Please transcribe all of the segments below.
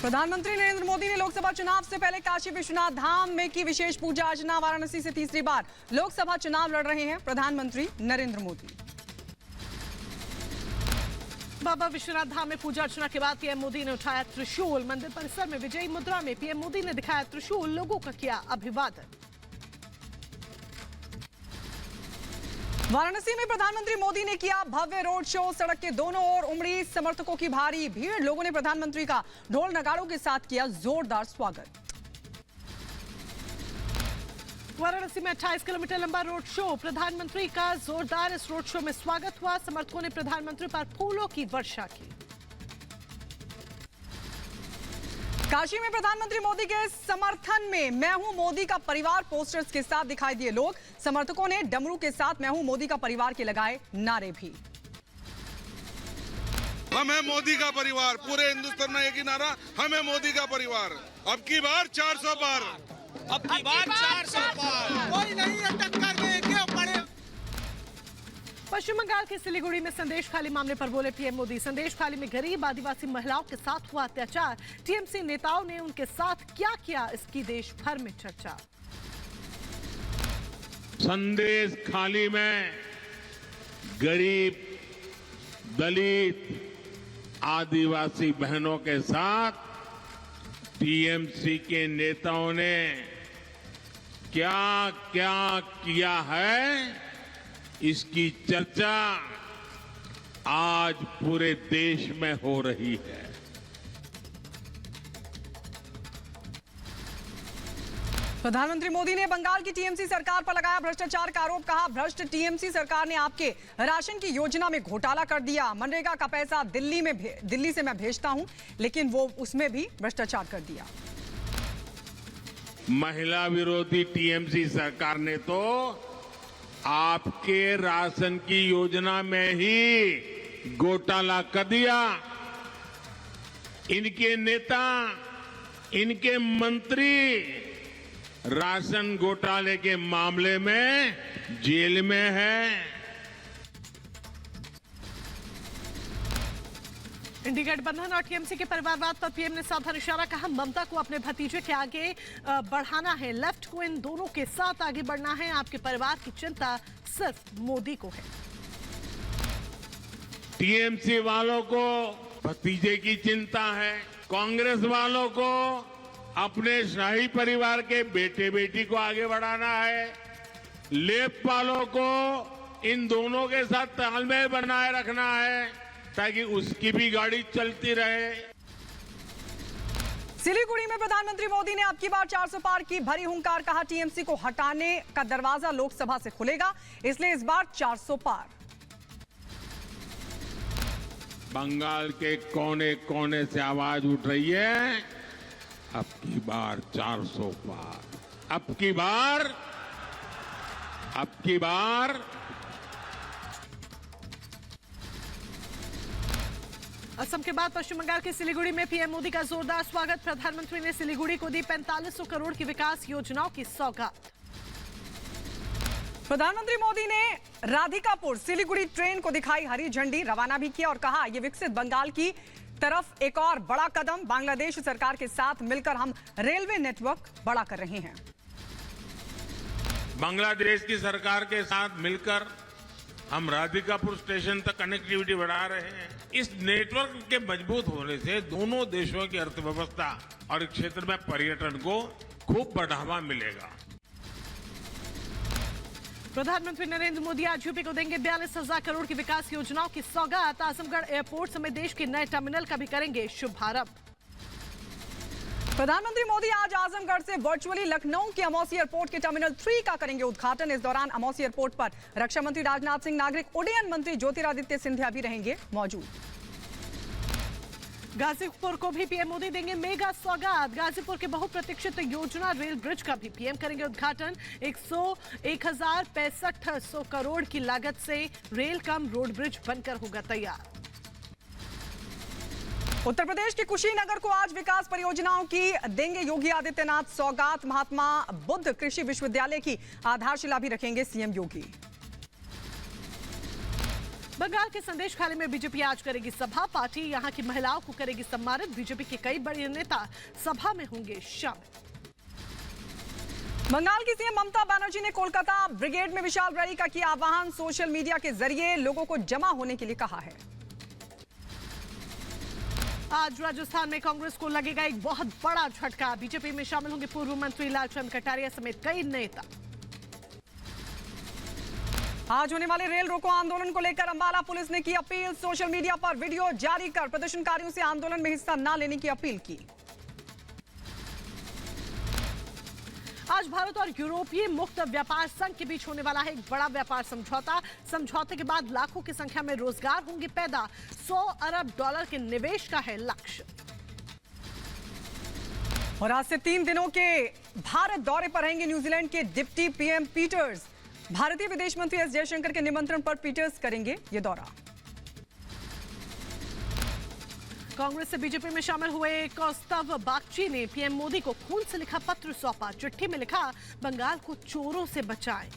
प्रधानमंत्री नरेंद्र मोदी ने लोकसभा चुनाव से पहले काशी विश्वनाथ धाम में की विशेष पूजा अर्चना। वाराणसी से तीसरी बार लोकसभा चुनाव लड़ रहे हैं प्रधानमंत्री नरेंद्र मोदी। बाबा विश्वनाथ धाम में पूजा अर्चना के बाद पीएम मोदी ने उठाया त्रिशूल। मंदिर परिसर में विजयी मुद्रा में पीएम मोदी ने दिखाया त्रिशूल, लोगों का किया अभिवादन। वाराणसी में प्रधानमंत्री मोदी ने किया भव्य रोड शो। सड़क के दोनों ओर उमड़ी समर्थकों की भारी भीड़। लोगों ने प्रधानमंत्री का ढोल नगाड़ों के साथ किया जोरदार स्वागत। वाराणसी में 28 किलोमीटर लंबा रोड शो। प्रधानमंत्री का जोरदार इस रोड शो में स्वागत हुआ। समर्थकों ने प्रधानमंत्री पर फूलों की वर्षा की। काशी में प्रधानमंत्री मोदी के समर्थन में मैं हूं मोदी का परिवार पोस्टर्स के साथ दिखाई दिए लोग। समर्थकों ने डमरू के साथ मैं हूं मोदी का परिवार के लगाए नारे भी। हम है मोदी का परिवार, पूरे हिंदुस्तान में एक ही नारा, हम है मोदी का परिवार। अब की बार 400 पार, अब की बार 400 पार, कोई नहीं है टक्कर में, क्यों पड़े। पश्चिम बंगाल के सिलीगुड़ी में संदेश खाली मामले पर बोले पीएम मोदी। संदेश खाली में गरीब आदिवासी महिलाओं के साथ हुआ अत्याचार। टीएमसी नेताओं ने उनके साथ क्या किया, इसकी देश भर में चर्चा। संदेश खाली में गरीब, दलित, आदिवासी बहनों के साथ टीएमसी के नेताओं ने क्या क्या किया है, इसकी चर्चा आज पूरे देश में हो रही है। प्रधानमंत्री मोदी ने बंगाल की टीएमसी सरकार पर लगाया भ्रष्टाचार का आरोप। कहा भ्रष्ट टीएमसी सरकार ने आपके राशन की योजना में घोटाला कर दिया। मनरेगा का पैसा दिल्ली से मैं भेजता हूं, लेकिन वो उसमें भी भ्रष्टाचार कर दिया। महिला विरोधी टीएमसी सरकार ने तो आपके राशन की योजना में ही घोटाला कर दिया। इनके नेता, इनके मंत्री राशन घोटाले के मामले में जेल में है। इंडी गठबंधन और टीएमसी के परिवारवाद पर पीएम ने साधा निशाना। कहा ममता को अपने भतीजे के आगे बढ़ाना है, लेफ्ट को इन दोनों के साथ आगे बढ़ना है। आपके परिवार की चिंता सिर्फ मोदी को है। टीएमसी वालों को भतीजे की चिंता है, कांग्रेस वालों को अपने शाही परिवार के बेटे बेटी को आगे बढ़ाना है, लेफ्ट वालों को इन दोनों के साथ तालमेल बनाए रखना है ताकि उसकी भी गाड़ी चलती रहे। सिलीगुड़ी में प्रधानमंत्री मोदी ने अब की बार 400 पार की भरी हुंकार। कहा टीएमसी को हटाने का दरवाजा लोकसभा से खुलेगा, इसलिए इस बार 400 पार। बंगाल के कोने कोने से आवाज उठ रही है, अब की बार 400 पार, अब की बार। असम के बाद पश्चिम बंगाल के सिलीगुड़ी में पीएम मोदी का जोरदार स्वागत। प्रधानमंत्री ने सिलीगुड़ी को दी 4500 करोड़ की विकास योजनाओं की सौगात। प्रधानमंत्री मोदी ने राधिकापुर सिलीगुड़ी ट्रेन को दिखाई हरी झंडी, रवाना भी किया और कहा यह विकसित बंगाल की तरफ एक और बड़ा कदम। बांग्लादेश सरकार के साथ मिलकर हम रेलवे नेटवर्क बड़ा कर रहे हैं। बांग्लादेश की सरकार के साथ मिलकर हम राधिकापुर स्टेशन तक कनेक्टिविटी बढ़ा रहे हैं। इस नेटवर्क के मजबूत होने से दोनों देशों की अर्थव्यवस्था और इस क्षेत्र में पर्यटन को खूब बढ़ावा मिलेगा। प्रधानमंत्री नरेंद्र मोदी आज यूपी को देंगे 42,000 करोड़ की विकास योजनाओं की सौगात। आजमगढ़ एयरपोर्ट समेत देश के नए टर्मिनल का भी करेंगे शुभारंभ। प्रधानमंत्री मोदी आज आजमगढ़ से वर्चुअली लखनऊ के अमौसी एयरपोर्ट के टर्मिनल 3 का करेंगे उद्घाटन। इस दौरान अमौसी एयरपोर्ट पर रक्षा मंत्री राजनाथ सिंह, नागरिक उड्डयन मंत्री ज्योतिरादित्य सिंधिया भी रहेंगे मौजूद। गाजीपुर को भी पीएम मोदी देंगे मेगा सौगात। गाजीपुर के बहुप्रतीक्षित योजना रेल ब्रिज का भी पीएम करेंगे उद्घाटन। 1,6500 करोड़ की लागत से रेल कम रोड ब्रिज बनकर होगा तैयार। उत्तर प्रदेश के कुशीनगर को आज विकास परियोजनाओं की देंगे योगी आदित्यनाथ सौगात। महात्मा बुद्ध कृषि विश्वविद्यालय की आधारशिला भी रखेंगे सीएम योगी। बंगाल के संदेश खाली में बीजेपी आज करेगी सभा। पार्टी यहां की महिलाओं को करेगी सम्मानित। बीजेपी के कई बड़े नेता सभा में होंगे शामिल। बंगाल की सीएम ममता बनर्जी ने कोलकाता ब्रिगेड में विशाल रैली का किया आह्वान। सोशल मीडिया के जरिए लोगों को जमा होने के लिए कहा है। आज राजस्थान में कांग्रेस को लगेगा एक बहुत बड़ा झटका। बीजेपी में शामिल होंगे पूर्व मंत्री लालचंद कटारिया समेत कई नेता। आज होने वाले रेल रोको आंदोलन को लेकर अंबाला पुलिस ने की अपील। सोशल मीडिया पर वीडियो जारी कर प्रदर्शनकारियों से आंदोलन में हिस्सा न लेने की अपील की। आज भारत और यूरोपीय मुक्त व्यापार संघ के बीच होने वाला है एक बड़ा व्यापार समझौता। समझौते के बाद लाखों की संख्या में रोजगार होंगे पैदा। $100 अरब के निवेश का है लक्ष्य। और आज से 3 दिनों के भारत दौरे पर रहेंगे न्यूजीलैंड के डिप्टी पीएम पीटर्स। भारतीय विदेश मंत्री एस जयशंकर के निमंत्रण पर पीटर्स करेंगे ये दौरा। कांग्रेस से बीजेपी में शामिल हुए कौस्तव बागची ने पीएम मोदी को खून से लिखा पत्र सौंपा। चिट्ठी में लिखा, बंगाल को चोरों से बचाएं।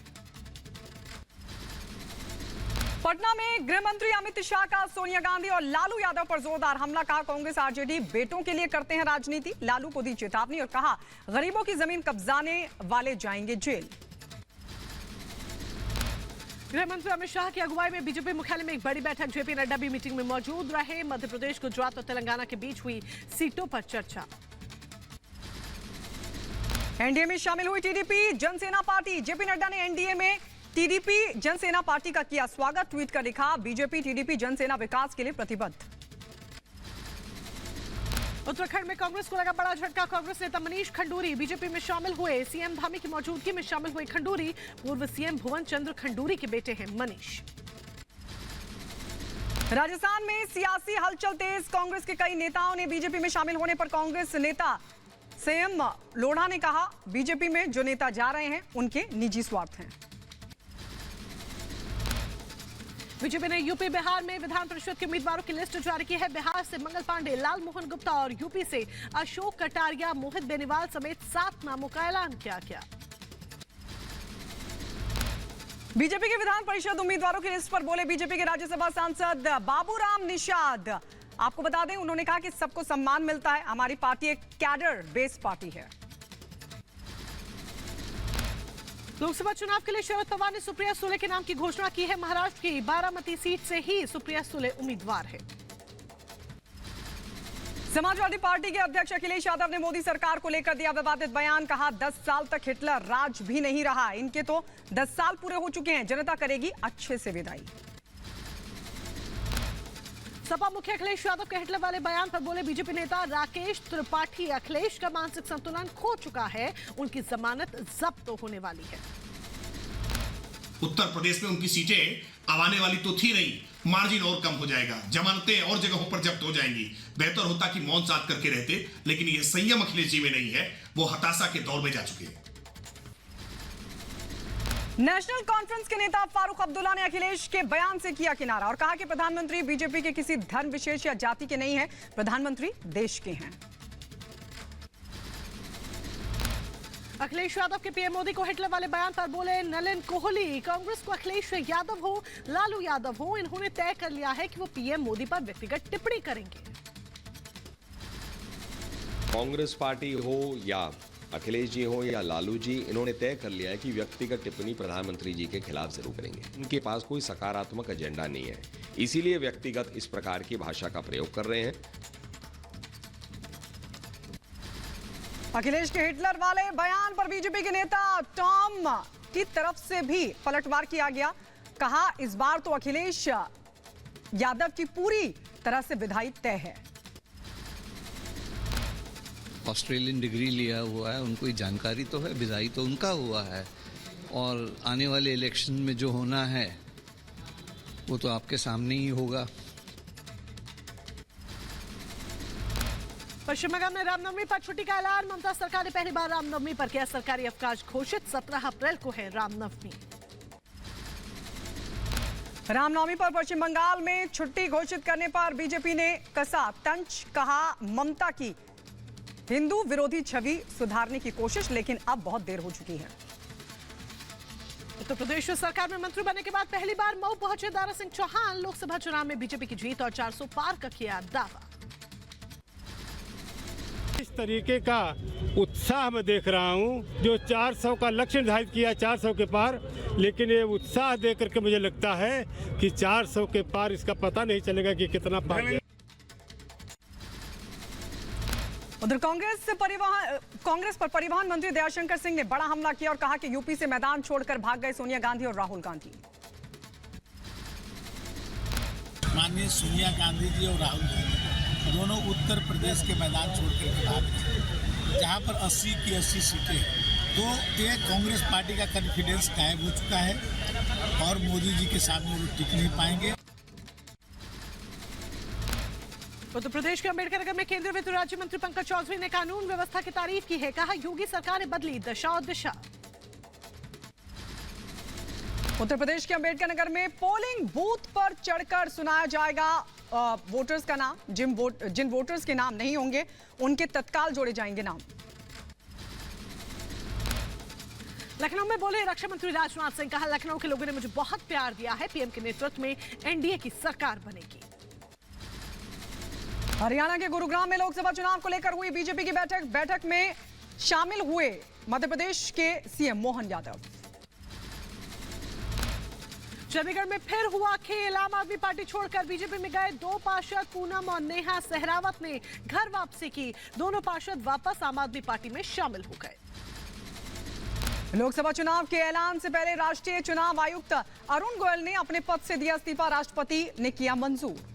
पटना में गृह मंत्री अमित शाह का सोनिया गांधी और लालू यादव पर जोरदार हमला। कहा, कांग्रेस आरजेडी बेटों के लिए करते हैं राजनीति। लालू को दी चेतावनी और कहा, गरीबों की जमीन कब्जाने वाले जाएंगे जेल। गृह मंत्री अमित शाह की अगुवाई में बीजेपी मुख्यालय में एक बड़ी बैठक। जेपी नड्डा भी मीटिंग में मौजूद रहे। मध्य प्रदेश, गुजरात और तेलंगाना के बीच हुई सीटों पर चर्चा। एनडीए में शामिल हुई TDP Jana Sena party. JP Nadda ने एनडीए में टीडीपी जनसेना पार्टी का किया स्वागत। ट्वीट कर लिखा, बीजेपी टीडीपी जनसेना विकास के लिए प्रतिबद्ध। उत्तराखंड में कांग्रेस को लगा बड़ा झटका। कांग्रेस नेता मनीष खंडूरी बीजेपी में शामिल हुए। सीएम धामी की मौजूदगी में शामिल हुए खंडूरी पूर्व सीएम भुवन चंद्र खंडूरी के बेटे हैं मनीष। राजस्थान में सियासी हलचल तेज। कांग्रेस के कई नेताओं ने बीजेपी में शामिल होने पर कांग्रेस नेता सीएम लोढ़ा ने कहा, बीजेपी में जो नेता जा रहे हैं उनके निजी स्वार्थ हैं। बीजेपी ने यूपी बिहार में विधान परिषद के उम्मीदवारों की लिस्ट जारी की है। बिहार से मंगल पांडे, लाल मोहन गुप्ता और यूपी से अशोक कटारिया, मोहित बेनीवाल समेत 7 नामों का ऐलान किया गया। बीजेपी के विधान परिषद उम्मीदवारों की लिस्ट पर बोले बीजेपी के राज्यसभा सांसद बाबूराम निषाद। आपको बता दें, उन्होंने कहा कि सबको सम्मान मिलता है। हमारी पार्टी एक कैडर बेस्ड पार्टी है। लोकसभा चुनाव के लिए शरद पवार ने सुप्रिया सुले के नाम की घोषणा की है। महाराष्ट्र की बारामती सीट से ही सुप्रिया सुले उम्मीदवार है। समाजवादी पार्टी के अध्यक्ष अखिलेश यादव ने मोदी सरकार को लेकर दिया विवादित बयान। कहा, 10 साल तक हिटलर राज भी नहीं रहा, इनके तो 10 साल पूरे हो चुके हैं। जनता करेगी अच्छे से विदाई। सपा मुख्य अखिलेश यादव के हिटलर वाले बयान पर बोले बीजेपी नेता राकेश त्रिपाठी, अखिलेश का मानसिक संतुलन खो चुका है, उनकी जमानत जब्त होने वाली है। उत्तर प्रदेश में उनकी सीटें आने वाली तो थी नहीं, मार्जिन और कम हो जाएगा, जमानतें और जगहों पर जब्त हो जाएंगी। बेहतर होता कि मौन साध करके रहते, लेकिन यह संयम अखिलेश जी में नहीं है, वो हताशा के दौर में जा चुके हैं। नेशनल कॉन्फ्रेंस के नेता फारूक अब्दुल्ला ने अखिलेश के बयान से किया किनारा और कहा कि प्रधानमंत्री बीजेपी के किसी धर्म विशेष या जाति के नहीं हैं, प्रधानमंत्री देश के हैं। अखिलेश यादव के पीएम मोदी को हिटलर वाले बयान पर बोले नलिन कोहली, कांग्रेस को अखिलेश यादव हो, लालू यादव हो, इन्होंने तय कर लिया है कि वो पीएम मोदी पर व्यक्तिगत टिप्पणी करेंगे। कांग्रेस पार्टी हो या अखिलेश जी हो या लालू जी, इन्होंने तय कर लिया है कि व्यक्तिगत टिप्पणी प्रधानमंत्री जी के खिलाफ जरूर करेंगे। इनके पास कोई सकारात्मक एजेंडा नहीं है, इसीलिए व्यक्तिगत इस प्रकार की भाषा का प्रयोग कर रहे हैं। अखिलेश के हिटलर वाले बयान पर बीजेपी के नेता टॉम की तरफ से भी पलटवार किया गया। कहा, इस बार तो अखिलेश यादव की पूरी तरह से विदाई तय है। ऑस्ट्रेलियन डिग्री लिया हुआ है, उनको जानकारी तो है, विदाई तो उनका हुआ है, और आने वाले इलेक्शन में जो होना है वो तो आपके सामने ही होगा। पश्चिम बंगाल में रामनवमी पर छुट्टी का ऐलान। ममता सरकार ने पहली बार रामनवमी पर किया सरकारी अवकाश घोषित। 17 अप्रैल को है रामनवमी। रामनवमी पर पश्चिम बंगाल में छुट्टी घोषित करने पर बीजेपी ने कसा तंज। कहा, ममता की हिंदू विरोधी छवि सुधारने की कोशिश, लेकिन अब बहुत देर हो चुकी है। उत्तर प्रदेश सरकार में मंत्री बनने के बाद पहली बार मऊ पहुंचे दारा सिंह चौहान। लोकसभा चुनाव में बीजेपी की जीत और 400 पार का किया दावा। इस तरीके का उत्साह मैं देख रहा हूं, जो 400 का लक्ष्य निर्धारित किया 400 के पार, लेकिन ये उत्साह देख करके मुझे लगता है कि 400 के पार इसका पता नहीं चलेगा कि कितना पार गया। उधर कांग्रेस पर परिवहन मंत्री दयाशंकर सिंह ने बड़ा हमला किया और कहा कि यूपी से मैदान छोड़कर भाग गए सोनिया गांधी और राहुल गांधी। माननीय सोनिया गांधी जी और राहुल गांधी दोनों उत्तर प्रदेश के मैदान छोड़कर के भाग गए, जहां पर 80 की 80 सीटें हैं। तो ये कांग्रेस पार्टी का कॉन्फिडेंस गायब हो चुका है और मोदी जी के सामने वो टिक नहीं पाएंगे। उत्तर प्रदेश के अम्बेडकर नगर में केंद्रीय वित्त राज्य मंत्री पंकज चौधरी ने कानून व्यवस्था की तारीफ की है। कहा, योगी सरकार ने बदली दशा और दिशा। उत्तर प्रदेश के अम्बेडकर नगर में पोलिंग बूथ पर चढ़कर सुनाया जाएगा वोटर्स का नाम। जिन वोटर्स के नाम नहीं होंगे उनके तत्काल जोड़े जाएंगे नाम। लखनऊ में बोले रक्षा मंत्री राजनाथ सिंह। कहा, लखनऊ के लोगों ने मुझे बहुत प्यार दिया है। पीएम के नेतृत्व में एनडीए की सरकार बनेगी। हरियाणा के गुरुग्राम में लोकसभा चुनाव को लेकर हुई बीजेपी की बैठक में शामिल हुए मध्य प्रदेश के सीएम मोहन यादव। चंडीगढ़ में फिर हुआ खेल। आम आदमी पार्टी छोड़कर बीजेपी में गए 2 पार्षद पूनम और नेहा सहरावत ने घर वापसी की। दोनों पार्षद वापस आम आदमी पार्टी में शामिल हो गए। लोकसभा चुनाव के ऐलान से पहले राष्ट्रीय चुनाव आयुक्त अरुण गोयल ने अपने पद से दिया इस्तीफा। राष्ट्रपति ने किया मंजूर।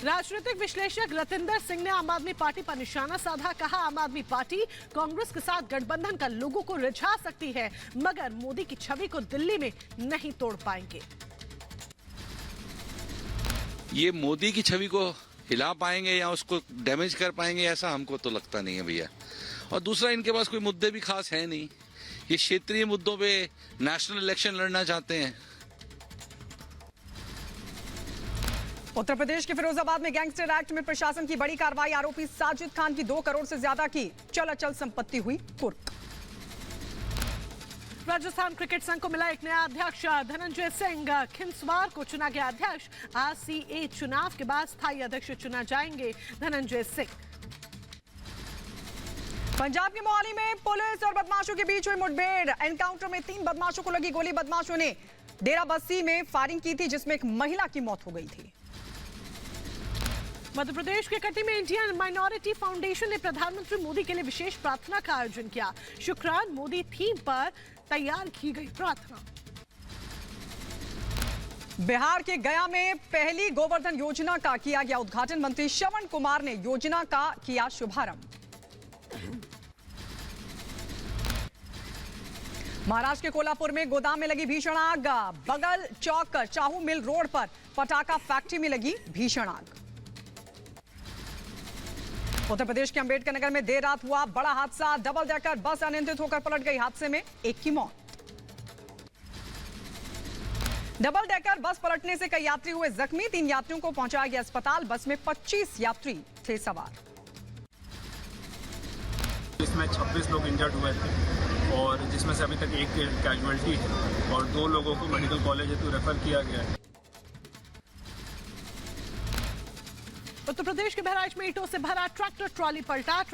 राजनीतिक विश्लेषक रतिंदर सिंह ने आम आदमी पार्टी पर निशाना साधा। कहा, आम आदमी पार्टी कांग्रेस के साथ गठबंधन कर लोगों को रिझा सकती है, मगर मोदी की छवि को दिल्ली में नहीं तोड़ पाएंगे। ये मोदी की छवि को हिला पाएंगे या उसको डैमेज कर पाएंगे, ऐसा हमको तो लगता नहीं है भैया। और दूसरा, इनके पास कोई मुद्दे भी खास है नहीं। ये क्षेत्रीय मुद्दों पे नेशनल इलेक्शन लड़ना चाहते हैं। उत्तर प्रदेश के फिरोजाबाद में गैंगस्टर एक्ट में प्रशासन की बड़ी कार्रवाई। आरोपी साजिद खान की 2 करोड़ से ज्यादा की चल अचल संपत्ति हुई कुर्क। राजस्थान क्रिकेट संघ को मिला एक नया अध्यक्ष। धनंजय सिंह खिंसवार को चुना गया अध्यक्ष। आरसीए चुनाव के बाद स्थायी अध्यक्ष चुना जाएंगे धनंजय सिंह। पंजाब के मोहाली में पुलिस और बदमाशों के बीच हुई मुठभेड़। एनकाउंटर में 3 बदमाशों को लगी गोली। बदमाशों ने डेरा बस्सी में फायरिंग की थी, जिसमें एक महिला की मौत हो गई थी। मध्य प्रदेश के कटी में इंडियन माइनॉरिटी फाउंडेशन ने प्रधानमंत्री मोदी के लिए विशेष प्रार्थना का आयोजन किया। शुक्रान मोदी थीम पर तैयार की गई प्रार्थना। बिहार के गया में पहली गोवर्धन योजना का किया गया उद्घाटन। मंत्री श्रवण कुमार ने योजना का किया शुभारंभ। महाराष्ट्र के कोल्हापुर में गोदाम में लगी भीषण आग। बगल चौक चाहू मिल रोड पर पटाखा फैक्ट्री में लगी भीषण आग। उत्तर प्रदेश के अम्बेडकर नगर में देर रात हुआ बड़ा हादसा। डबल डेकर बस अनियंत्रित होकर पलट गई। हादसे में एक की मौत। डबल डेकर बस पलटने से कई यात्री हुए जख्मी। 3 यात्रियों को पहुंचाया गया अस्पताल। बस में 25 यात्री थे सवार। इसमें 26 लोग इंजर्ड हुए थे और जिसमें से अभी तक एक कैजुअल्टी है और 2 लोगों को मेडिकल कॉलेज हेतु रेफर किया गया है। उत्तर प्रदेश के बहराइच में ईंटों से भरा ट्रैक्टर ट्रॉली पलटा।